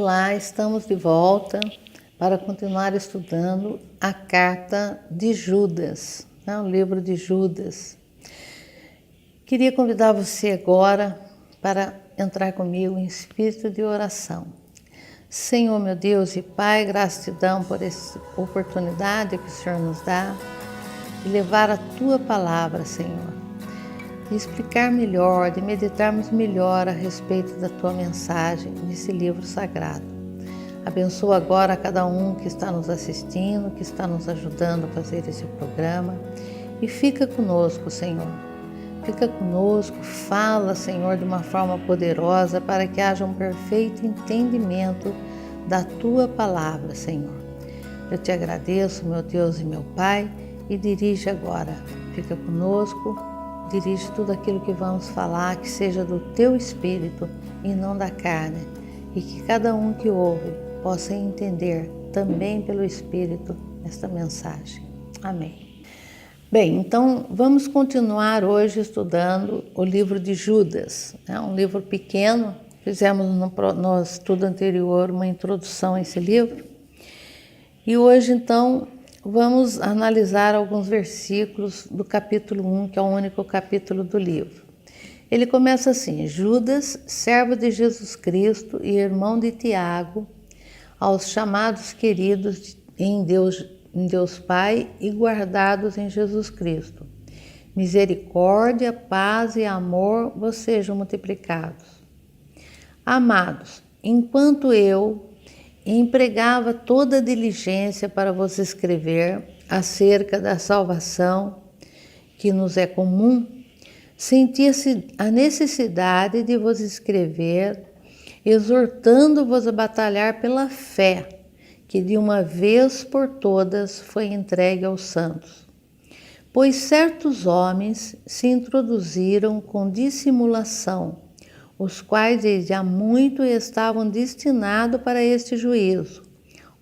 Olá, estamos de volta para continuar estudando a carta de Judas, o livro de Judas. Queria convidar você agora para entrar comigo em espírito de oração. Senhor, meu Deus e Pai, gratidão por essa oportunidade que o Senhor nos dá de levar a Tua palavra, Senhor, de explicar melhor, de meditarmos melhor a respeito da Tua mensagem nesse livro sagrado. Abençoa agora cada um que está nos assistindo, que está nos ajudando a fazer esse programa e fica conosco, Senhor. Fica conosco, fala, Senhor, de uma forma poderosa para que haja um perfeito entendimento da Tua palavra, Senhor. Eu te agradeço, meu Deus e meu Pai, e dirige agora. Fica conosco, dirige tudo aquilo que vamos falar, que seja do Teu Espírito e não da carne, e que cada um que ouve possa entender também pelo Espírito esta mensagem. Amém. Bem, então vamos continuar hoje estudando o livro de Judas. É um livro pequeno, fizemos no estudo anterior uma introdução a esse livro. E hoje então vamos analisar alguns versículos do capítulo 1, que é o único capítulo do livro. Ele começa assim: Judas, servo de Jesus Cristo e irmão de Tiago, aos chamados queridos em Deus Pai e guardados em Jesus Cristo. Misericórdia, paz e amor vos sejam multiplicados. Amados, enquanto eu empregava toda a diligência para vos escrever acerca da salvação que nos é comum, sentia-se a necessidade de vos escrever, exortando-vos a batalhar pela fé, que de uma vez por todas foi entregue aos santos. Pois certos homens se introduziram com dissimulação, os quais desde há muito estavam destinados para este juízo,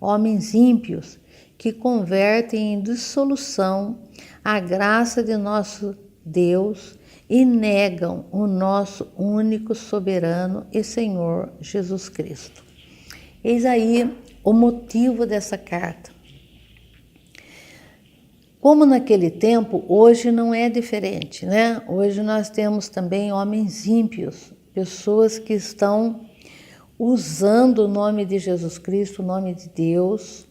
homens ímpios que convertem em dissolução a graça de nosso Deus e negam o nosso único soberano e Senhor Jesus Cristo. Eis aí o motivo dessa carta. Como naquele tempo, hoje não é diferente, né? Hoje nós temos também homens ímpios, pessoas que estão usando o nome de Jesus Cristo, o nome de Deus,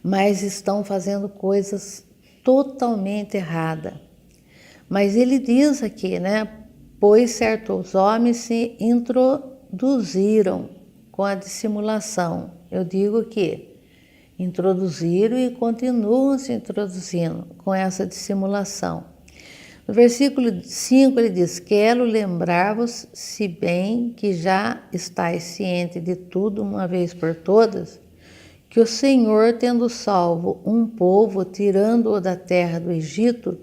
mas estão fazendo coisas totalmente erradas. Mas ele diz aqui, né? Pois certos homens se introduziram com a dissimulação. Eu digo que introduziram e continuam se introduzindo com essa dissimulação. No versículo 5 ele diz: quero lembrar-vos, se bem que já estáis ciente de tudo uma vez por todas, que o Senhor, tendo salvo um povo, tirando-o da terra do Egito,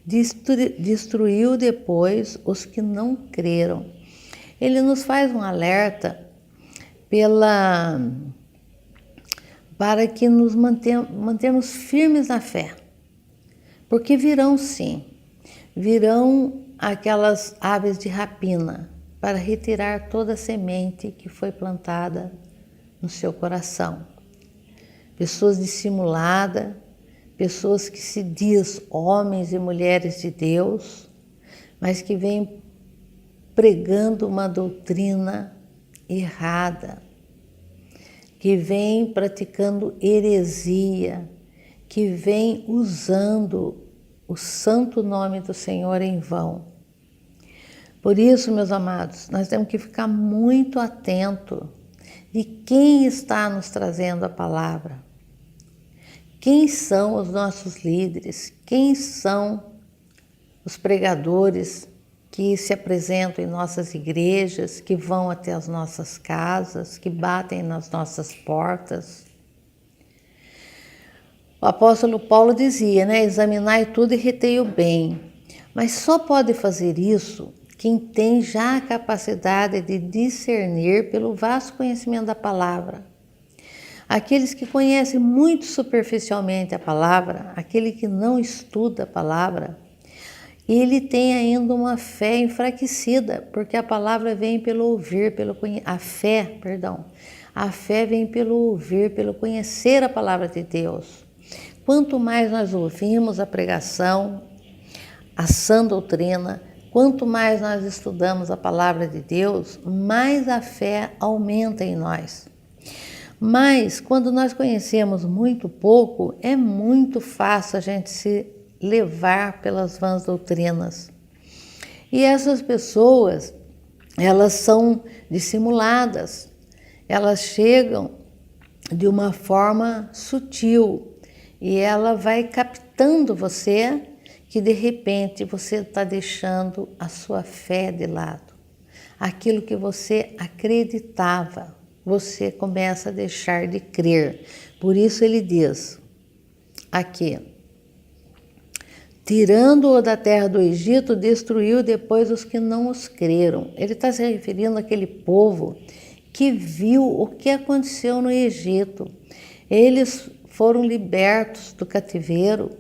destruiu depois os que não creram. Ele nos faz um alerta para que nos mantermos firmes na fé. Porque virão aquelas aves de rapina para retirar toda a semente que foi plantada no seu coração. Pessoas dissimuladas, pessoas que se diz homens e mulheres de Deus, mas que vêm pregando uma doutrina errada, que vem praticando heresia, que vem usando o santo nome do Senhor em vão. Por isso, meus amados, nós temos que ficar muito atento de quem está nos trazendo a palavra. Quem são os nossos líderes? Quem são os pregadores que se apresentam em nossas igrejas, que vão até as nossas casas, que batem nas nossas portas? O apóstolo Paulo dizia, né? Examinai tudo e retei o bem. Mas só pode fazer isso quem tem já a capacidade de discernir pelo vasto conhecimento da palavra. Aqueles que conhecem muito superficialmente a palavra, aquele que não estuda a palavra, ele tem ainda uma fé enfraquecida, porque a palavra vem pelo ouvir, a fé vem pelo ouvir, pelo conhecer a palavra de Deus. Quanto mais nós ouvimos a pregação, a sã doutrina, quanto mais nós estudamos a palavra de Deus, mais a fé aumenta em nós. Mas quando nós conhecemos muito pouco, é muito fácil a gente se levar pelas vãs doutrinas. E essas pessoas, elas são dissimuladas, elas chegam de uma forma sutil e ela vai captando você que de repente você está deixando a sua fé de lado. Aquilo que você acreditava, você começa a deixar de crer. Por isso ele diz aqui: tirando-o da terra do Egito, destruiu depois os que não os creram. Ele está se referindo àquele povo que viu o que aconteceu no Egito. Eles foram libertos do cativeiro,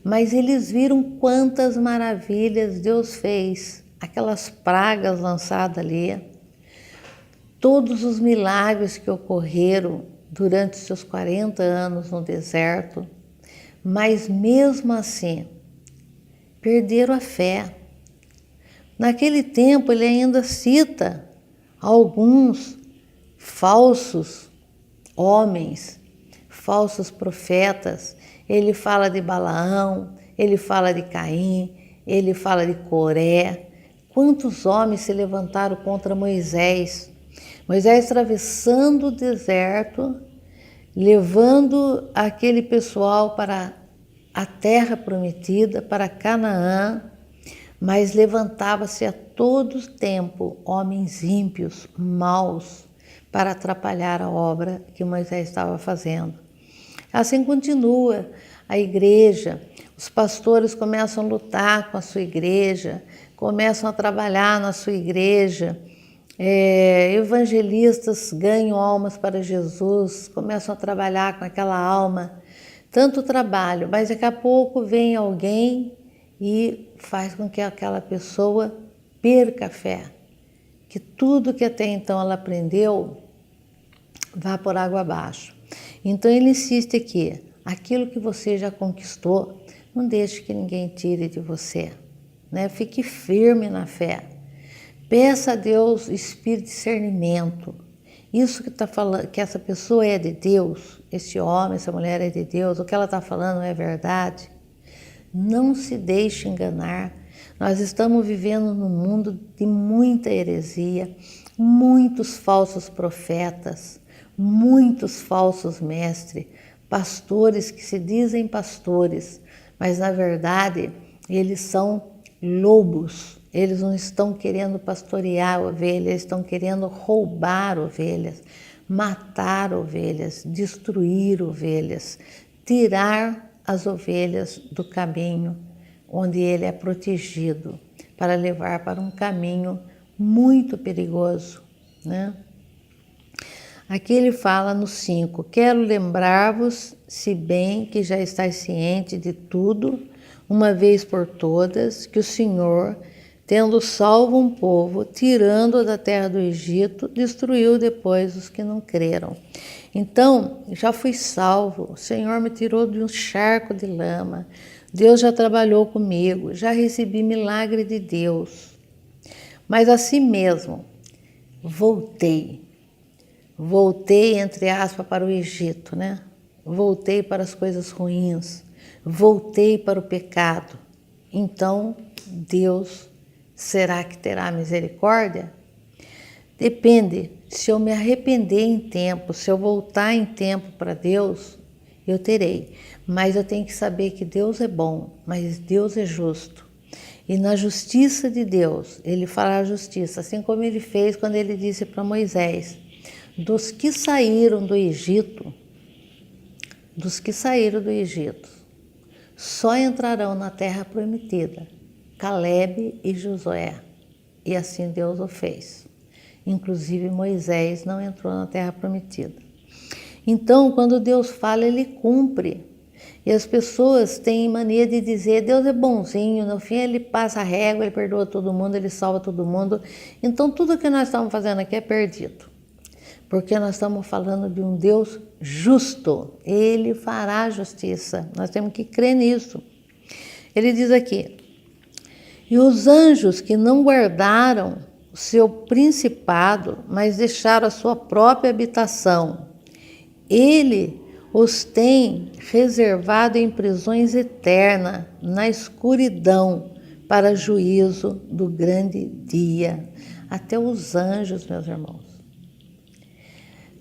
mas eles viram quantas maravilhas Deus fez. Aquelas pragas lançadas ali, todos os milagres que ocorreram durante seus 40 anos no deserto, mas mesmo assim, perderam a fé. Naquele tempo ele ainda cita alguns falsos homens, falsos profetas. Ele fala de Balaão, ele fala de Caim, ele fala de Coré. Quantos homens se levantaram contra Moisés? Moisés atravessando o deserto, levando aquele pessoal para a terra prometida, para Canaã, mas levantava-se a todo tempo homens ímpios, maus, para atrapalhar a obra que Moisés estava fazendo. Assim continua a igreja, os pastores começam a lutar com a sua igreja, começam a trabalhar na sua igreja, evangelistas ganham almas para Jesus, começam a trabalhar com aquela alma, tanto trabalho, mas daqui a pouco vem alguém e faz com que aquela pessoa perca a fé, que tudo que até então ela aprendeu vá por água abaixo. Então ele insiste aqui, aquilo que você já conquistou, não deixe que ninguém tire de você, né? Fique firme na fé. Peça a Deus espírito de discernimento. Isso que está falando, que essa pessoa é de Deus, esse homem, essa mulher é de Deus, o que ela está falando é verdade. Não se deixe enganar. Nós estamos vivendo num mundo de muita heresia, muitos falsos profetas, muitos falsos mestres, pastores que se dizem pastores, mas na verdade eles são lobos. Eles não estão querendo pastorear ovelhas, eles estão querendo roubar ovelhas, matar ovelhas, destruir ovelhas, tirar as ovelhas do caminho onde ele é protegido, para levar para um caminho muito perigoso, né? Aqui ele fala no 5, quero lembrar-vos, se bem que já estáis ciente de tudo, uma vez por todas, que o Senhor, tendo salvo um povo, tirando-o da terra do Egito, destruiu depois os que não creram. Então, já fui salvo, o Senhor me tirou de um charco de lama, Deus já trabalhou comigo, já recebi milagre de Deus. Mas assim mesmo, voltei, entre aspas, para o Egito, né? Voltei para as coisas ruins, voltei para o pecado. Então, Deus, será que terá misericórdia? Depende, se eu me arrepender em tempo, se eu voltar em tempo para Deus, eu terei. Mas eu tenho que saber que Deus é bom, mas Deus é justo. E na justiça de Deus, ele fará a justiça, assim como ele fez quando ele disse para Moisés, dos que saíram do Egito, só entrarão na terra prometida, Calebe e Josué. E assim Deus o fez. Inclusive Moisés não entrou na terra prometida. Então, quando Deus fala, ele cumpre. E as pessoas têm mania de dizer, Deus é bonzinho, no fim ele passa a régua, ele perdoa todo mundo, ele salva todo mundo. Então tudo que nós estamos fazendo aqui é perdido. Porque nós estamos falando de um Deus justo, Ele fará justiça, nós temos que crer nisso. Ele diz aqui, e os anjos que não guardaram o seu principado, mas deixaram a sua própria habitação, Ele os tem reservado em prisões eternas, na escuridão, para juízo do grande dia. Até os anjos, meus irmãos.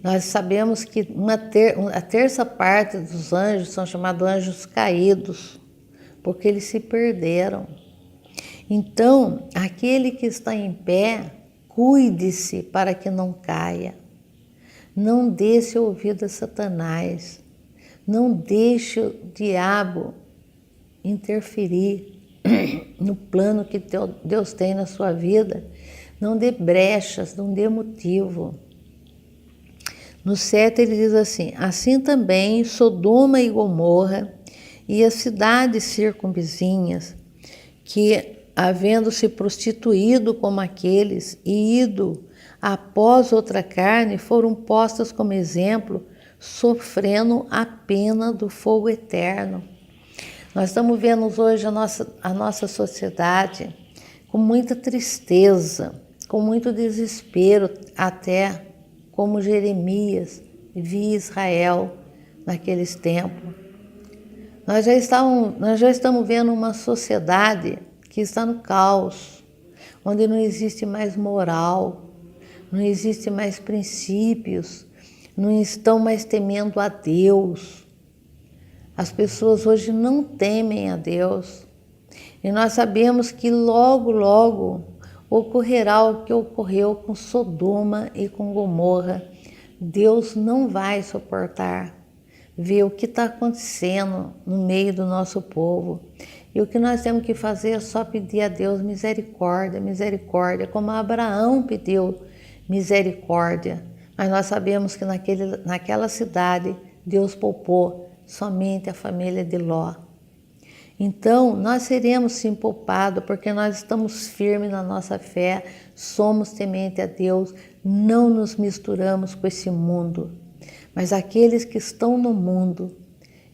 Nós sabemos que a terça parte dos anjos são chamados anjos caídos, porque eles se perderam. Então, aquele que está em pé, cuide-se para que não caia. Não deixe ouvido a Satanás. Não deixe o diabo interferir no plano que Deus tem na sua vida. Não dê brechas, não dê motivo. No 7 ele diz assim, assim também Sodoma e Gomorra e as cidades circunvizinhas, que havendo se prostituído como aqueles e ido após outra carne, foram postas como exemplo, sofrendo a pena do fogo eterno. Nós estamos vendo hoje a nossa sociedade com muita tristeza, com muito desespero, até como Jeremias via Israel naqueles tempos. Nós já estamos vendo uma sociedade que está no caos, onde não existe mais moral, não existe mais princípios, não estão mais temendo a Deus. As pessoas hoje não temem a Deus. E nós sabemos que logo, logo ocorrerá o que ocorreu com Sodoma e com Gomorra. Deus não vai suportar ver o que está acontecendo no meio do nosso povo. E o que nós temos que fazer é só pedir a Deus misericórdia, misericórdia, como Abraão pediu misericórdia. Mas nós sabemos que naquela cidade Deus poupou somente a família de Ló. Então, nós seremos sim poupados, porque nós estamos firmes na nossa fé, somos temente a Deus, não nos misturamos com esse mundo. Mas aqueles que estão no mundo,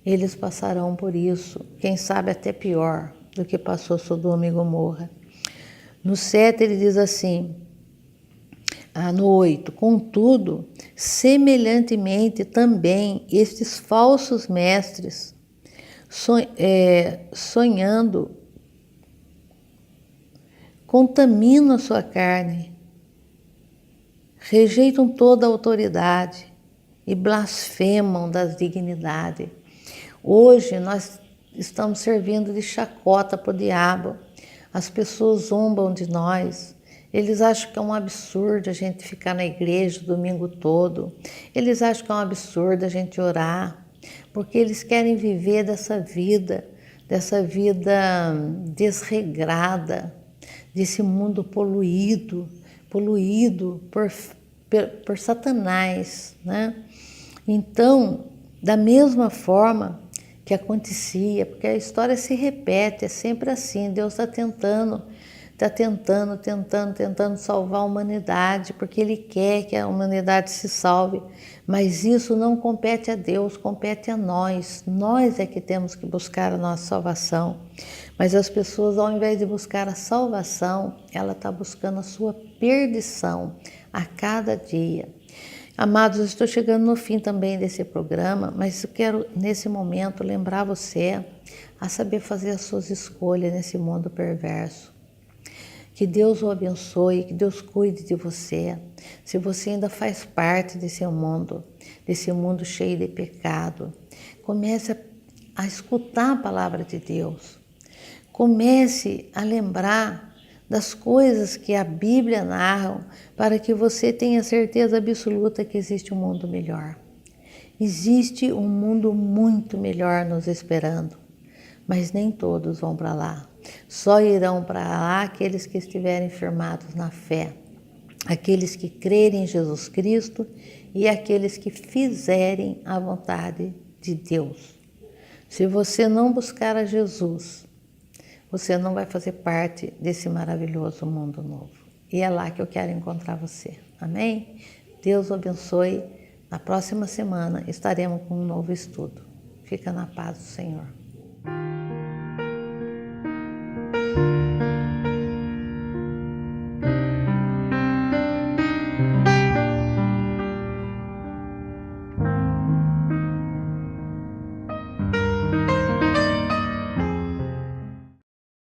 eles passarão por isso, quem sabe até pior do que passou Sodoma e Gomorra. No 7 ele diz assim, no 8, contudo, semelhantemente também estes falsos mestres, sonhando, contaminam a sua carne, rejeitam toda a autoridade e blasfemam das dignidades. Hoje nós estamos servindo de chacota para o diabo. As pessoas zombam de nós. Eles acham que é um absurdo a gente ficar na igreja o domingo todo. Eles acham que é um absurdo a gente orar. Porque eles querem viver dessa vida desregrada, desse mundo poluído por Satanás, né? Então, da mesma forma que acontecia, porque a história se repete, é sempre assim, Deus está tentando salvar a humanidade, porque Ele quer que a humanidade se salve, mas isso não compete a Deus, compete a nós. Nós é que temos que buscar a nossa salvação. Mas as pessoas, ao invés de buscar a salvação, ela está buscando a sua perdição a cada dia. Amados, eu estou chegando no fim também desse programa, mas eu quero, nesse momento, lembrar você a saber fazer as suas escolhas nesse mundo perverso. Que Deus o abençoe, que Deus cuide de você. Se você ainda faz parte desse mundo cheio de pecado, comece a escutar a palavra de Deus. Comece a lembrar das coisas que a Bíblia narra, para que você tenha certeza absoluta que existe um mundo melhor. Existe um mundo muito melhor nos esperando, mas nem todos vão para lá. Só irão para lá aqueles que estiverem firmados na fé, aqueles que crerem em Jesus Cristo e aqueles que fizerem a vontade de Deus. Se você não buscar a Jesus, você não vai fazer parte desse maravilhoso mundo novo. E é lá que eu quero encontrar você. Amém? Deus o abençoe. Na próxima semana estaremos com um novo estudo. Fica na paz do Senhor.